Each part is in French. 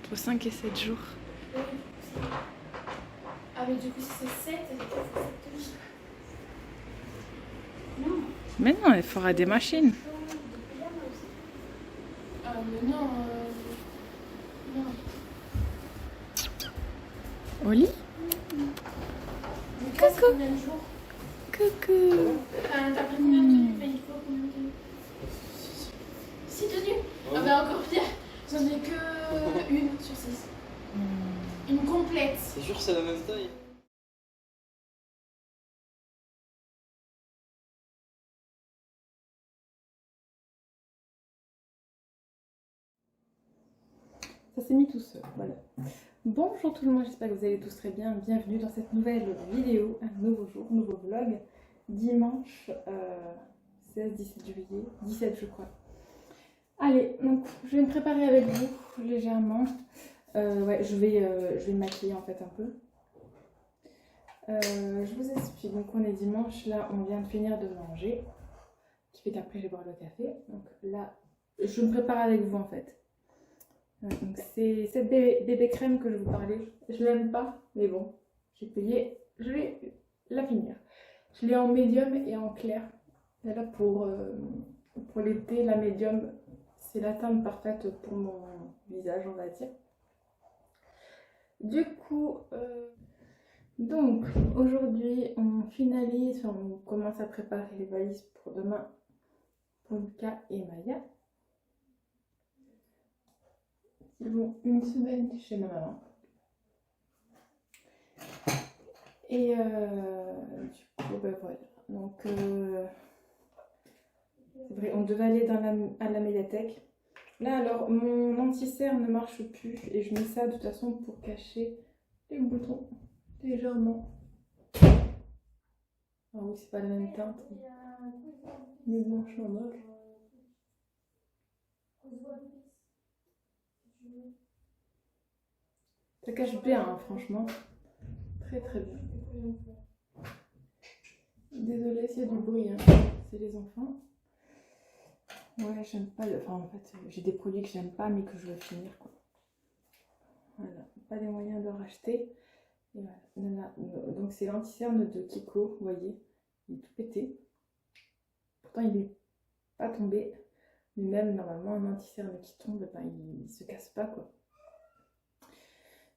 entre 5 et 7 jours. Oui. Ah mais du coup si c'est 7, elle est 7 Non. Mais non, elle fera des machines. Ah mais non. Non. Au lit? Mais là, c'est combien de jours? Coucou. Enfin, t'as pris combien de tenues? Il faut combien de tenues? 6 tenues? Ah bah encore pire. J'en ai que une sur 6. Une complète. C'est sûr c'est la même taille. Ça s'est mis tout seul, voilà. Bonjour tout le monde, j'espère que vous allez tous très bien. Bienvenue dans cette nouvelle vidéo, un nouveau jour, nouveau vlog. Dimanche 16-17 juillet, 17 je crois. Allez, donc je vais me préparer avec vous légèrement. Ouais, je vais me maquiller en fait un peu. Je vous explique, donc on est dimanche, là on vient de finir de manger. Qui fait qu'après je vais boire le café. Donc là, je me prépare avec vous en fait. Donc c'est cette bébé crème que je vous parlais. Je l'aime pas, mais bon, j'ai payé, je vais la finir. Je l'ai en médium et en clair. Et là pour l'été, la médium, c'est la teinte parfaite pour mon visage, on va dire. Du coup, donc aujourd'hui, on finalise, on commence à préparer les valises pour demain pour Lucas et Maya. Ils vont une semaine chez ma maman. Et du coup, ben voilà. Donc, c'est vrai, on devait aller à la médiathèque. Là, alors, mon anti-cerne ne marche plus et je mets ça de toute façon pour cacher les boutons légèrement. Ah oui, c'est pas la même teinte. Les blanches sont moches. Ça cache bien, hein, franchement. Très très bien. Désolée s'il y a du bruit, hein. C'est les enfants. Ouais, j'aime pas le... Enfin, en fait, j'ai des produits que j'aime pas, mais que je veux finir, quoi. Voilà, pas les moyens de racheter. Et voilà. Donc c'est l'anti-cerne de Kiko, vous voyez. Il est tout pété. Pourtant, il n'est pas tombé. Mais même, normalement, un anti-cerne qui tombe, ben, il se casse pas, quoi.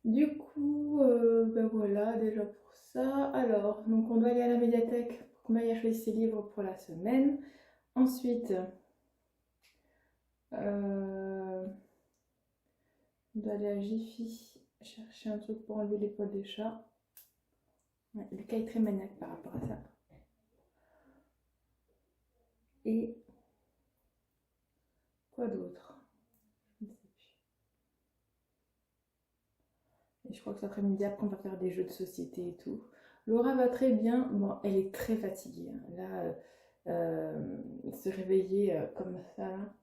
Du coup, ben voilà, déjà pour ça. Alors, donc on doit aller à la médiathèque pour que Maya choisisse ses livres pour la semaine. Ensuite, on doit aller à Jiffy chercher un truc pour enlever les poils des chats. Ouais, Lucas est très maniaque par rapport à ça. Et quoi d'autre? Je ne sais plus. Et je crois que cet après-midi, après, on va faire des jeux de société et tout. Laura va très bien. Bon, elle est très fatiguée, hein. Là, se réveiller comme ça, là.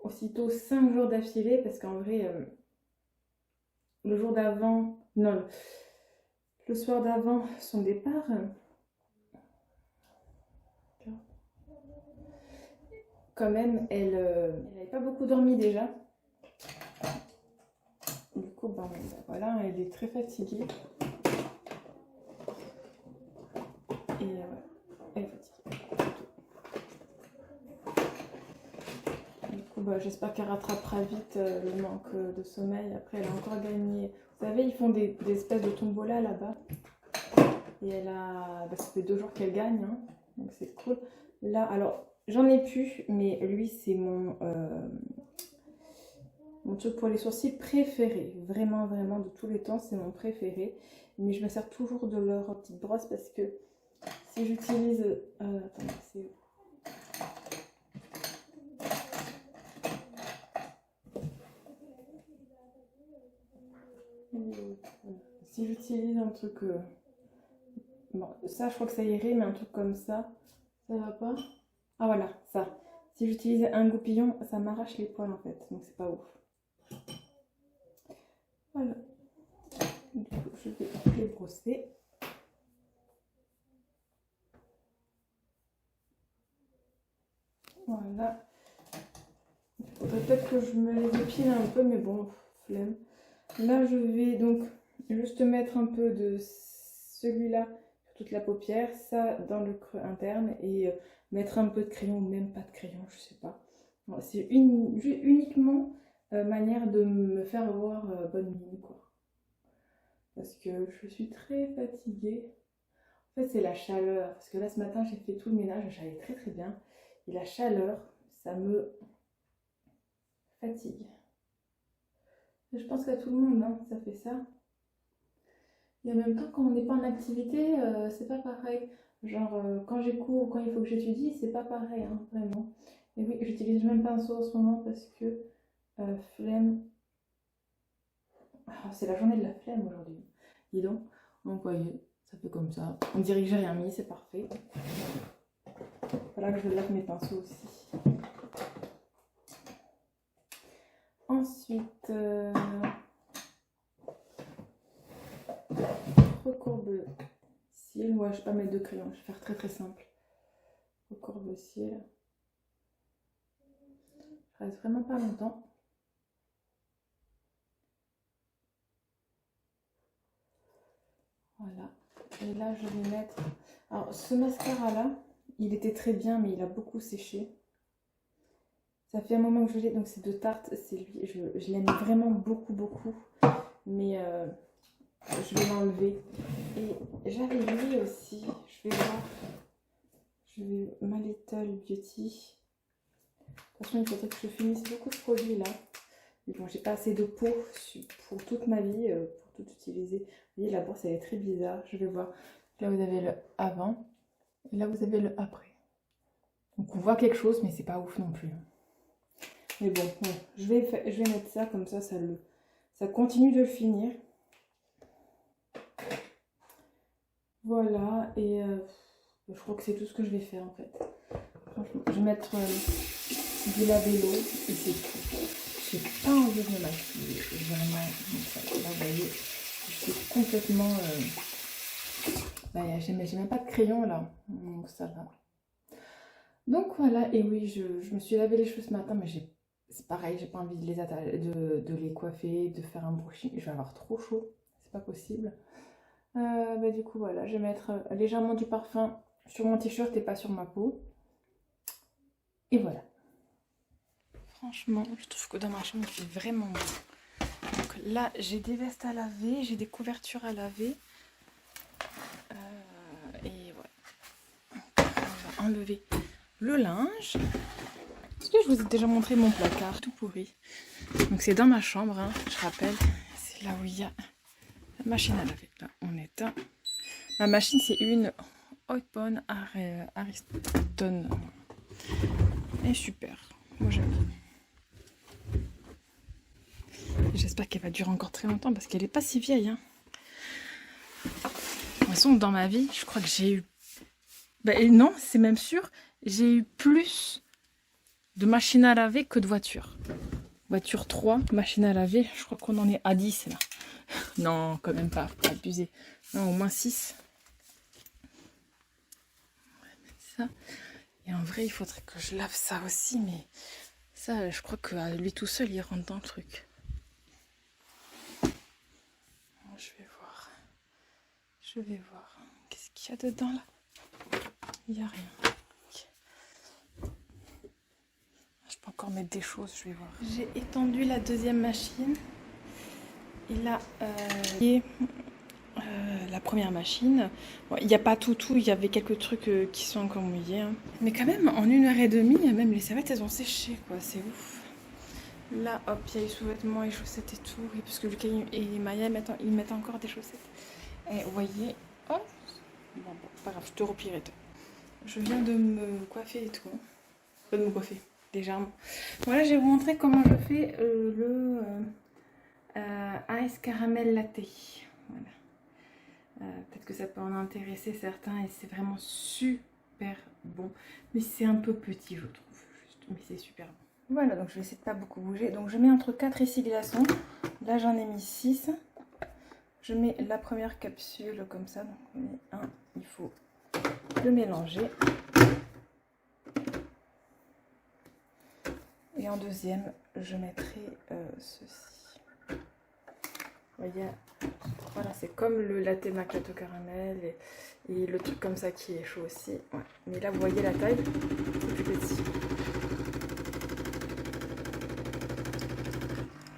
Aussitôt 5 jours d'affilée, parce qu'en vrai, le jour d'avant, non, le soir d'avant son départ, quand même, elle n'avait pas beaucoup dormi déjà. Du coup, ben, voilà, elle est très fatiguée. Et elle est fatiguée. Du coup, ben, j'espère qu'elle rattrapera vite le manque de sommeil. Après, elle a encore gagné. Vous savez, ils font des espèces de tombola là-bas. Et elle a... Ben, ça fait 2 jours qu'elle gagne, hein, donc c'est cool. Là, alors, j'en ai plus, mais lui, c'est mon truc pour les sourcils préféré. Vraiment, vraiment, de tous les temps, c'est mon préféré. Mais je me sers toujours de leur petite brosse parce que si j'utilise... attendez, c'est... Si j'utilise un truc... bon, ça, je crois que ça irait, mais un truc comme ça va pas. Ah voilà, ça. Si j'utilisais un goupillon, ça m'arrache les poils en fait, donc c'est pas ouf. Voilà. Du coup, je vais les brosser. Voilà. Faudrait peut-être que je me les épile un peu, mais bon, flemme. Là, je vais donc juste mettre un peu de celui-là sur toute la paupière, ça dans le creux interne, et mettre un peu de crayon, ou même pas de crayon, je sais pas. C'est uniquement manière de me faire avoir bonne mine, quoi. Parce que je suis très fatiguée. En fait, c'est la chaleur. Parce que là, ce matin, j'ai fait tout le ménage, j'allais très très bien. Et la chaleur, ça me fatigue. Je pense qu'à tout le monde, hein, ça fait ça. Et en même temps, quand on n'est pas en activité, c'est pas pareil. Genre, quand j'ai cours ou quand il faut que j'étudie, c'est pas pareil, hein, vraiment. Et oui, j'utilise même pinceau en ce moment parce que flemme. Ah, c'est la journée de la flemme aujourd'hui. Dis donc, vous voyez, ça fait comme ça. On dirait que j'ai rien mis, c'est parfait. Voilà que je lave mes pinceaux aussi. Ensuite, recourbe cils. Ouais, je vais pas mettre de crayon, je vais faire très très simple. Recourbe cils. Je reste vraiment pas longtemps. Voilà. Et là, je vais mettre... Alors, ce mascara-là, il était très bien, mais il a beaucoup séché. Ça fait un moment que je l'ai, donc c'est de Tarte, c'est lui. Je l'aime vraiment beaucoup, beaucoup. Mais je vais l'enlever. Et j'avais lui aussi. Je vais voir. Je vais My Little Beauty. De toute façon, il faudrait que je finisse beaucoup de produits là. Mais bon, j'ai pas assez de peau pour toute ma vie, pour tout utiliser. Vous voyez, la brosse, elle est très bizarre. Je vais voir. Là, vous avez le avant. Et là, vous avez le après. Donc, on voit quelque chose, mais c'est pas ouf non plus. Mais bon, ouais, je vais mettre ça comme ça, ça continue de le finir. Voilà, et je crois que c'est tout ce que je vais faire en fait. Franchement, je vais mettre du labello et c'est tout. J'ai pas envie de me maquiller, vraiment. Là, vous voyez, je suis complètement... j'ai même pas de crayon là, donc ça va. Donc voilà, et oui, je me suis lavé les cheveux ce matin, mais c'est pareil, j'ai pas envie de les coiffer, de faire un brushing. Je vais avoir trop chaud, c'est pas possible. Du coup, voilà, je vais mettre légèrement du parfum sur mon t-shirt et pas sur ma peau. Et voilà. Franchement, je trouve que dans ma chambre, il fait vraiment bon. Donc là, j'ai des vestes à laver, j'ai des couvertures à laver. Et voilà. On va enlever le linge. Est-ce que je vous ai déjà montré mon placard tout pourri? Donc c'est dans ma chambre, hein, je rappelle. C'est là où il y a la machine à laver. Là, on éteint. Ma machine, c'est une Hotpon Ariston. Elle est super. Moi, j'aime bien. J'espère qu'elle va durer encore très longtemps parce qu'elle n'est pas si vieille. Hein. De toute façon, dans ma vie, je crois que j'ai eu... non, c'est même sûr. J'ai eu plus de machines à laver que de voitures. Voiture 3, machine à laver. Je crois qu'on en est à 10 là. Non, quand même pas. Faut pas abuser. Non, au moins 6. Ça. Et en vrai, il faudrait que je lave ça aussi. Mais ça, je crois que lui tout seul, il rentre dans le truc. Je vais voir. Je vais voir. Qu'est-ce qu'il y a dedans là? Il n'y a rien. Je peux encore mettre des choses, je vais voir. J'ai étendu la deuxième machine. Et là, la première machine. Bon, il n'y a pas tout, il y avait quelques trucs qui sont encore mouillés. Hein. Mais quand même, en 1h30, même les serviettes, elles ont séché, quoi. C'est ouf. Là, hop, il y a les sous-vêtements, les chaussettes et tout. Et parce que Lucas et Maya, ils mettent encore des chaussettes. Et vous voyez, hop. Bon, pas grave, je te replierai. Je viens de me coiffer et tout. Pas de me coiffer, légèrement. Voilà, je vais vous montrer comment je fais le ice caramel latte. Voilà. Peut-être que ça peut en intéresser certains et c'est vraiment super bon. Mais c'est un peu petit, je trouve. Juste, mais c'est super bon. Voilà, donc je vais essayer de pas beaucoup bouger. Donc je mets entre 4 et 6 glaçons. Là, j'en ai mis 6. Je mets la première capsule comme ça. Donc on met un, il faut le mélanger. Et en deuxième, je mettrai ceci. Vous voyez, voilà, c'est comme le latte macchiato caramel et le truc comme ça qui est chaud aussi. Ouais. Mais là, vous voyez la taille, c'est plus petit.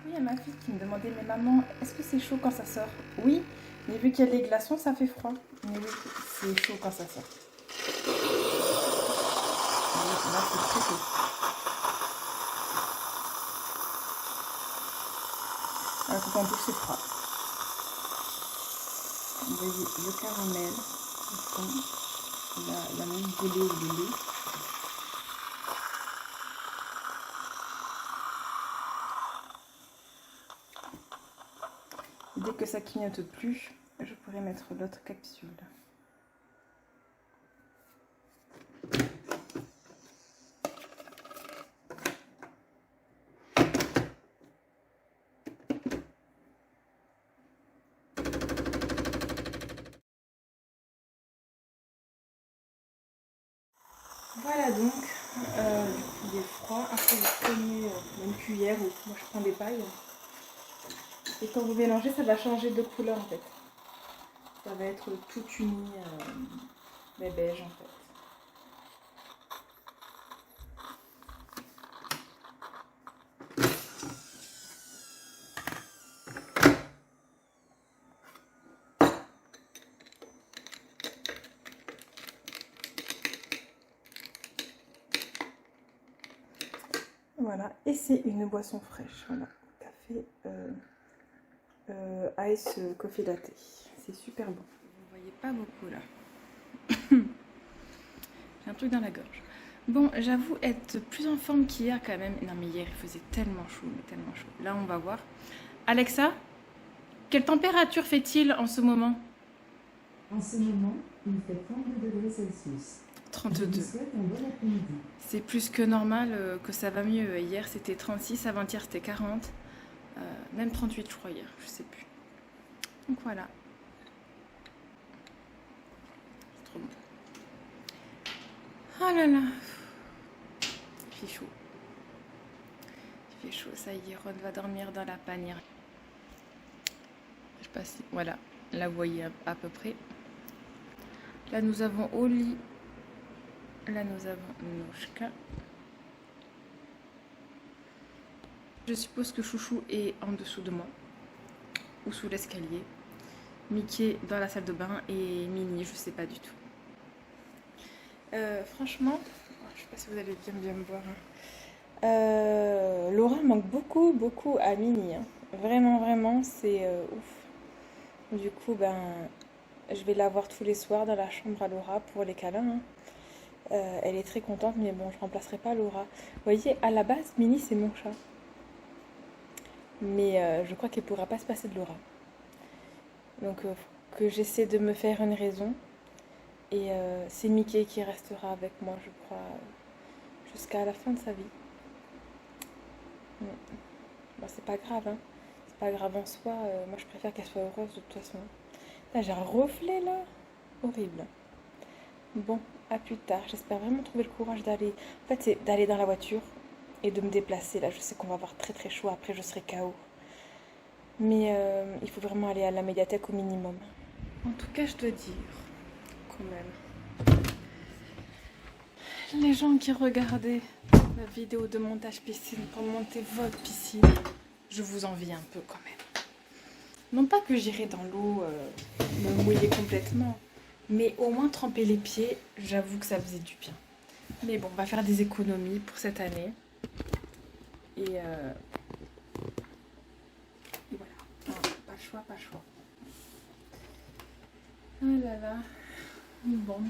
Oui, il y a ma fille qui me demandait, mais maman, est-ce que c'est chaud quand ça sort? Oui, mais vu qu'il y a les glaçons, ça fait froid. Mais oui, c'est chaud quand ça sort. Là, c'est très chaud. Alors qu'en plus, c'est froid. Vous voyez le caramel, le fond, la mousse de lait ou le lait. Et dès que ça clignote plus, je pourrais mettre l'autre capsule. Voilà donc, du coup il est froid, après vous prenez une cuillère ou moi je prends des pailles. Et quand vous mélangez, ça va changer de couleur en fait. Ça va être tout uni, mais beige en fait. Voilà, et c'est une boisson fraîche, voilà, café ice coffee latte. C'est super bon. Vous voyez pas beaucoup là. J'ai un truc dans la gorge. Bon, j'avoue être plus en forme qu'hier quand même. Non mais hier il faisait tellement chaud, mais tellement chaud. Là on va voir. Alexa, quelle température fait-il en ce moment? En ce moment, il fait 32 degrés Celsius. 32. Je vous souhaite un bon après-midi. C'est plus que normal, que ça va mieux. Hier c'était 36, avant-hier c'était 40. Même 38 je crois hier, je sais plus. Donc voilà. C'est trop bon. Oh là là. Il fait chaud. Il fait chaud, ça y est, Ron va dormir dans la panière. Je sais pas si... Voilà, là vous voyez à peu près. Là nous avons Oli. Là nous avons Nouchka. Je suppose que Chouchou est en dessous de moi. Ou sous l'escalier. Mickey dans la salle de bain et Minnie, je sais pas du tout. Franchement, je sais pas si vous allez bien me voir. Hein. Laura manque beaucoup à Minnie. Hein. Vraiment, c'est ouf. Du coup, ben, je vais la voir tous les soirs dans la chambre à Laura pour les câlins. Hein. Elle est très contente, mais bon, je remplacerai pas Laura. Vous voyez, à la base, Minnie, c'est mon chat. Mais je crois qu'elle pourra pas se passer de Laura. Donc, que j'essaie de me faire une raison. Et c'est Mickey qui restera avec moi, je crois, jusqu'à la fin de sa vie. Bon, c'est pas grave, hein. C'est pas grave en soi. Moi, je préfère qu'elle soit heureuse de toute façon. Là, j'ai un reflet, là. Horrible. Bon, à plus tard. J'espère vraiment trouver le courage d'aller... En fait, c'est d'aller dans la voiture et de me déplacer. Là, je sais qu'on va avoir très chaud. Après, je serai KO. Mais il faut vraiment aller à la médiathèque au minimum. En tout cas, je dois dire... quand même. Les gens qui regardaient la vidéo de montage piscine pour monter votre piscine, je vous envie un peu quand même. Non pas que j'irai dans l'eau me mouiller complètement, mais au moins tremper les pieds, j'avoue que ça faisait du bien. Mais bon, on va faire des économies pour cette année. Et voilà, non, pas le choix. Oh là là. Bon,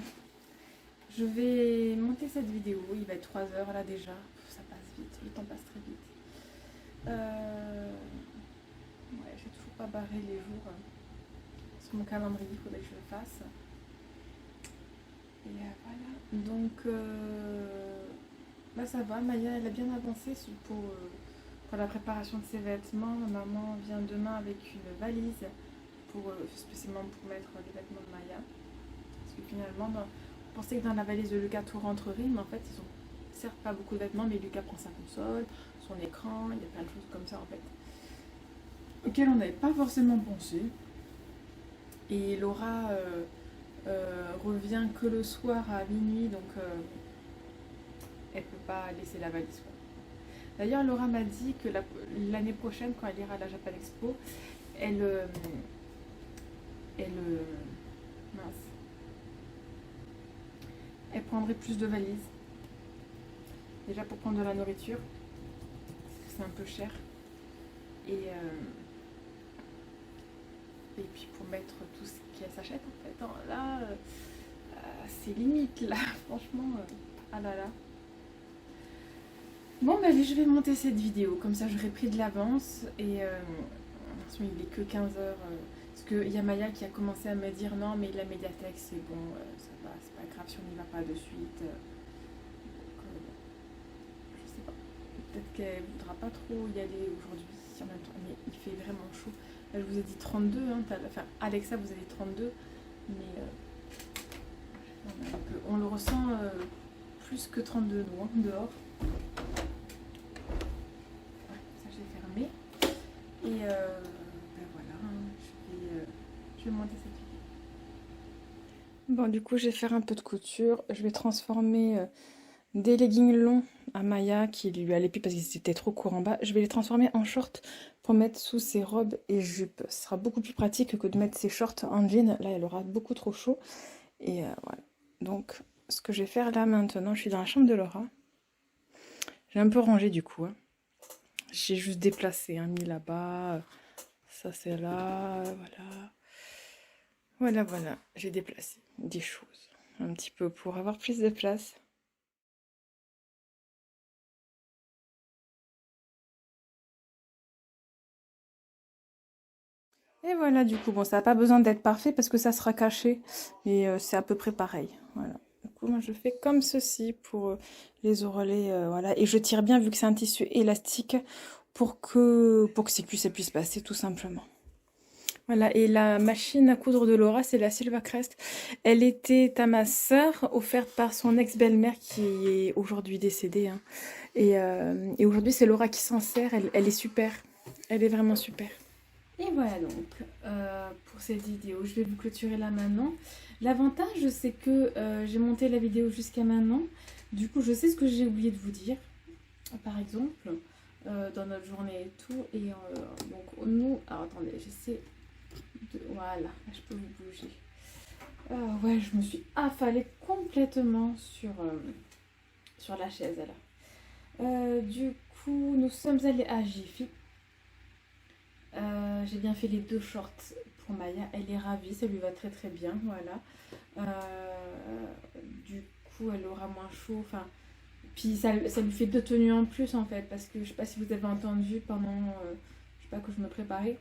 je vais monter cette vidéo, il va être 3 heures là déjà, ça passe vite, le temps passe très vite. Ouais, j'ai toujours pas barré les jours sur mon calendrier, il faudrait que je le fasse. Et voilà, donc là ça va, Maya elle a bien avancé pour la préparation de ses vêtements. Maman vient demain avec une valise spécialement pour mettre les vêtements de Maya. Parce que finalement, on pensait que dans la valise de Lucas tout rentrerait, mais en fait, certes pas beaucoup de vêtements, mais Lucas prend sa console, son écran, il y a plein de choses comme ça en fait, auxquelles on n'avait pas forcément pensé. Et Laura revient que le soir à minuit, donc elle peut pas laisser la valise, quoi. D'ailleurs, Laura m'a dit que l'année prochaine, quand elle ira à la Japan Expo, mince, elle prendrait plus de valises. Déjà pour prendre de la nourriture, parce que c'est un peu cher. Et puis pour mettre tout ce qu'elle s'achète en fait. Là, c'est limite là, franchement. Ah là là. Bon, bah allez, je vais monter cette vidéo, comme ça j'aurai pris de l'avance. Et il est que 15h. Parce qu'il y a Maya qui a commencé à me dire non, mais la médiathèque c'est bon, ça va, c'est pas grave si on n'y va pas de suite. Donc, je sais pas. Peut-être qu'elle voudra pas trop y aller aujourd'hui en même temps, mais il fait vraiment chaud. Là, je vous ai dit 32, hein, enfin Alexa vous a dit 32, mais on le ressent plus que 32 nous, hein, dehors. Ça j'ai fermé. Et ben voilà, hein, je vais monter cette vidéo. Bon, du coup, je vais faire un peu de couture. Je vais transformer des leggings longs à Maya qui lui allait plus parce qu'ils étaient trop courts en bas. Je vais les transformer en shorts pour mettre sous ses robes et jupes. Ce sera beaucoup plus pratique que de mettre ses shorts en jean. Là, elle aura beaucoup trop chaud. Et voilà. Donc, ce que je vais faire là maintenant, je suis dans la chambre de Laura. J'ai un peu rangé du coup, hein. J'ai juste déplacé, hein, mis là-bas. Ça, c'est là. Voilà. J'ai déplacé des choses un petit peu pour avoir plus de place. Et voilà, du coup, bon, ça n'a pas besoin d'être parfait parce que ça sera caché. Mais c'est à peu près pareil. Voilà. Du coup, moi, je fais comme ceci pour les orelets. Voilà. Et je tire bien vu que c'est un tissu élastique pour que ça puisse passer tout simplement. Voilà, et la machine à coudre de Laura, c'est la Silvacrest. Elle était à ma sœur, offerte par son ex-belle-mère qui est aujourd'hui décédée, hein. Et aujourd'hui, c'est Laura qui s'en sert. Elle est super. Elle est vraiment super. Et voilà donc, pour cette vidéo, je vais vous clôturer là maintenant. L'avantage, c'est que j'ai monté la vidéo jusqu'à maintenant. Du coup, je sais ce que j'ai oublié de vous dire. Par exemple, dans notre journée et tout. Et donc, nous... Alors, attendez, j'essaie... Voilà, je peux vous bouger. Ouais, je me suis affalée complètement sur la chaise là. Du coup, nous sommes allés à Jiffy. J'ai bien fait les 2 shorts pour Maya. Elle est ravie, ça lui va très très bien. Voilà. Du coup, elle aura moins chaud. Enfin, puis ça lui fait 2 tenues en plus en fait. Parce que je sais pas si vous avez entendu pendant je sais pas, que je me préparais.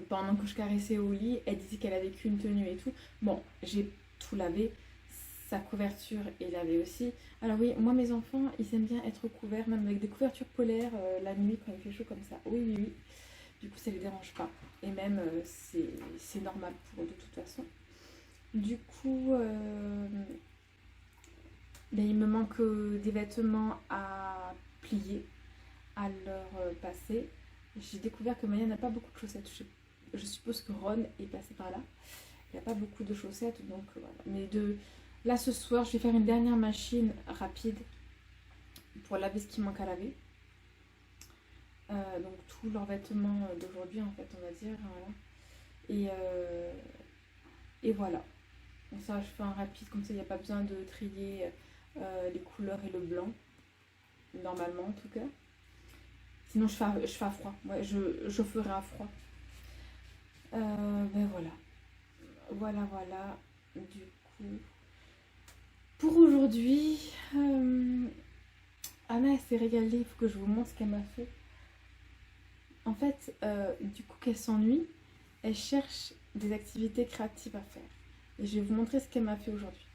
Pendant que je caressais au lit, elle disait qu'elle avait qu'une tenue et tout. Bon, j'ai tout lavé, sa couverture est lavée aussi. Alors oui, moi mes enfants, ils aiment bien être couverts, même avec des couvertures polaires la nuit quand il fait chaud comme ça. Oui. Du coup, ça ne les dérange pas. Et même, c'est normal pour eux de toute façon. Du coup, il me manque des vêtements à plier, à leur passer. J'ai découvert que Maya n'a pas beaucoup de chaussettes. Je suppose que Ron est passé par là. Il n'y a pas beaucoup de chaussettes, donc voilà. Mais là, ce soir, je vais faire une dernière machine rapide pour laver ce qui manque à laver. Donc tous leurs vêtements d'aujourd'hui, en fait, on va dire. Voilà. Et voilà. Donc ça, je fais un rapide, comme ça, il n'y a pas besoin de trier les couleurs et le blanc. Normalement, en tout cas. Sinon, je fais à froid. Ouais, je ferai à froid. Ben voilà. Voilà. Du coup, pour aujourd'hui, Anna, elle s'est régalée. Il faut que je vous montre ce qu'elle m'a fait. En fait, du coup, qu'elle s'ennuie, elle cherche des activités créatives à faire. Et je vais vous montrer ce qu'elle m'a fait aujourd'hui.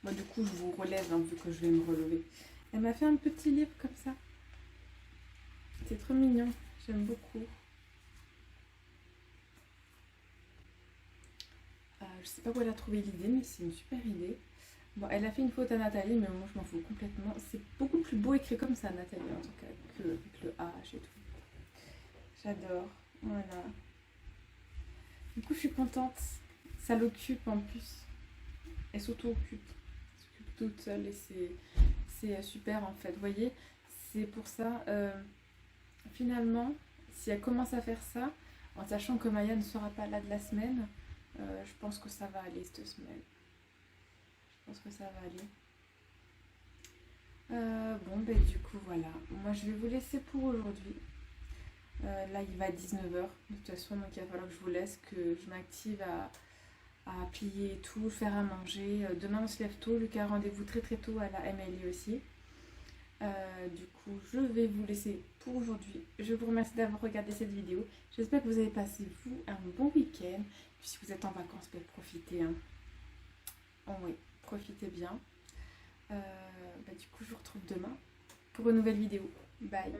Moi, du coup, je vous relève, hein, vu que je vais me relever. Elle m'a fait un petit livre comme ça. C'est trop mignon, j'aime beaucoup. Je sais pas où elle a trouvé l'idée, mais c'est une super idée. Bon, elle a fait une faute à Nathalie, mais moi je m'en fous complètement. C'est beaucoup plus beau écrit comme ça, Nathalie, en tout cas, que avec le H et tout. J'adore. Voilà. Du coup, je suis contente. Ça l'occupe en plus. Elle s'auto-occupe. Elle s'occupe toute seule et c'est super en fait. Vous voyez, c'est pour ça, finalement, si elle commence à faire ça, en sachant que Maya ne sera pas là de la semaine, je pense que ça va aller cette semaine. Je pense que ça va aller. Bon, ben du coup, voilà. Moi, je vais vous laisser pour aujourd'hui. Là, il va 19h. De toute façon, donc il va falloir que je vous laisse, que je m'active à plier et tout, faire à manger. Demain, on se lève tôt. Lucas a rendez-vous très très tôt à la MLI aussi. Du coup, je vais vous laisser pour aujourd'hui. Je vous remercie d'avoir regardé cette vidéo. J'espère que vous avez passé, vous, un bon week-end. Puis si vous êtes en vacances, ben, profitez. Hein. Oh oui, profitez bien. Du coup, je vous retrouve demain pour une nouvelle vidéo. Bye.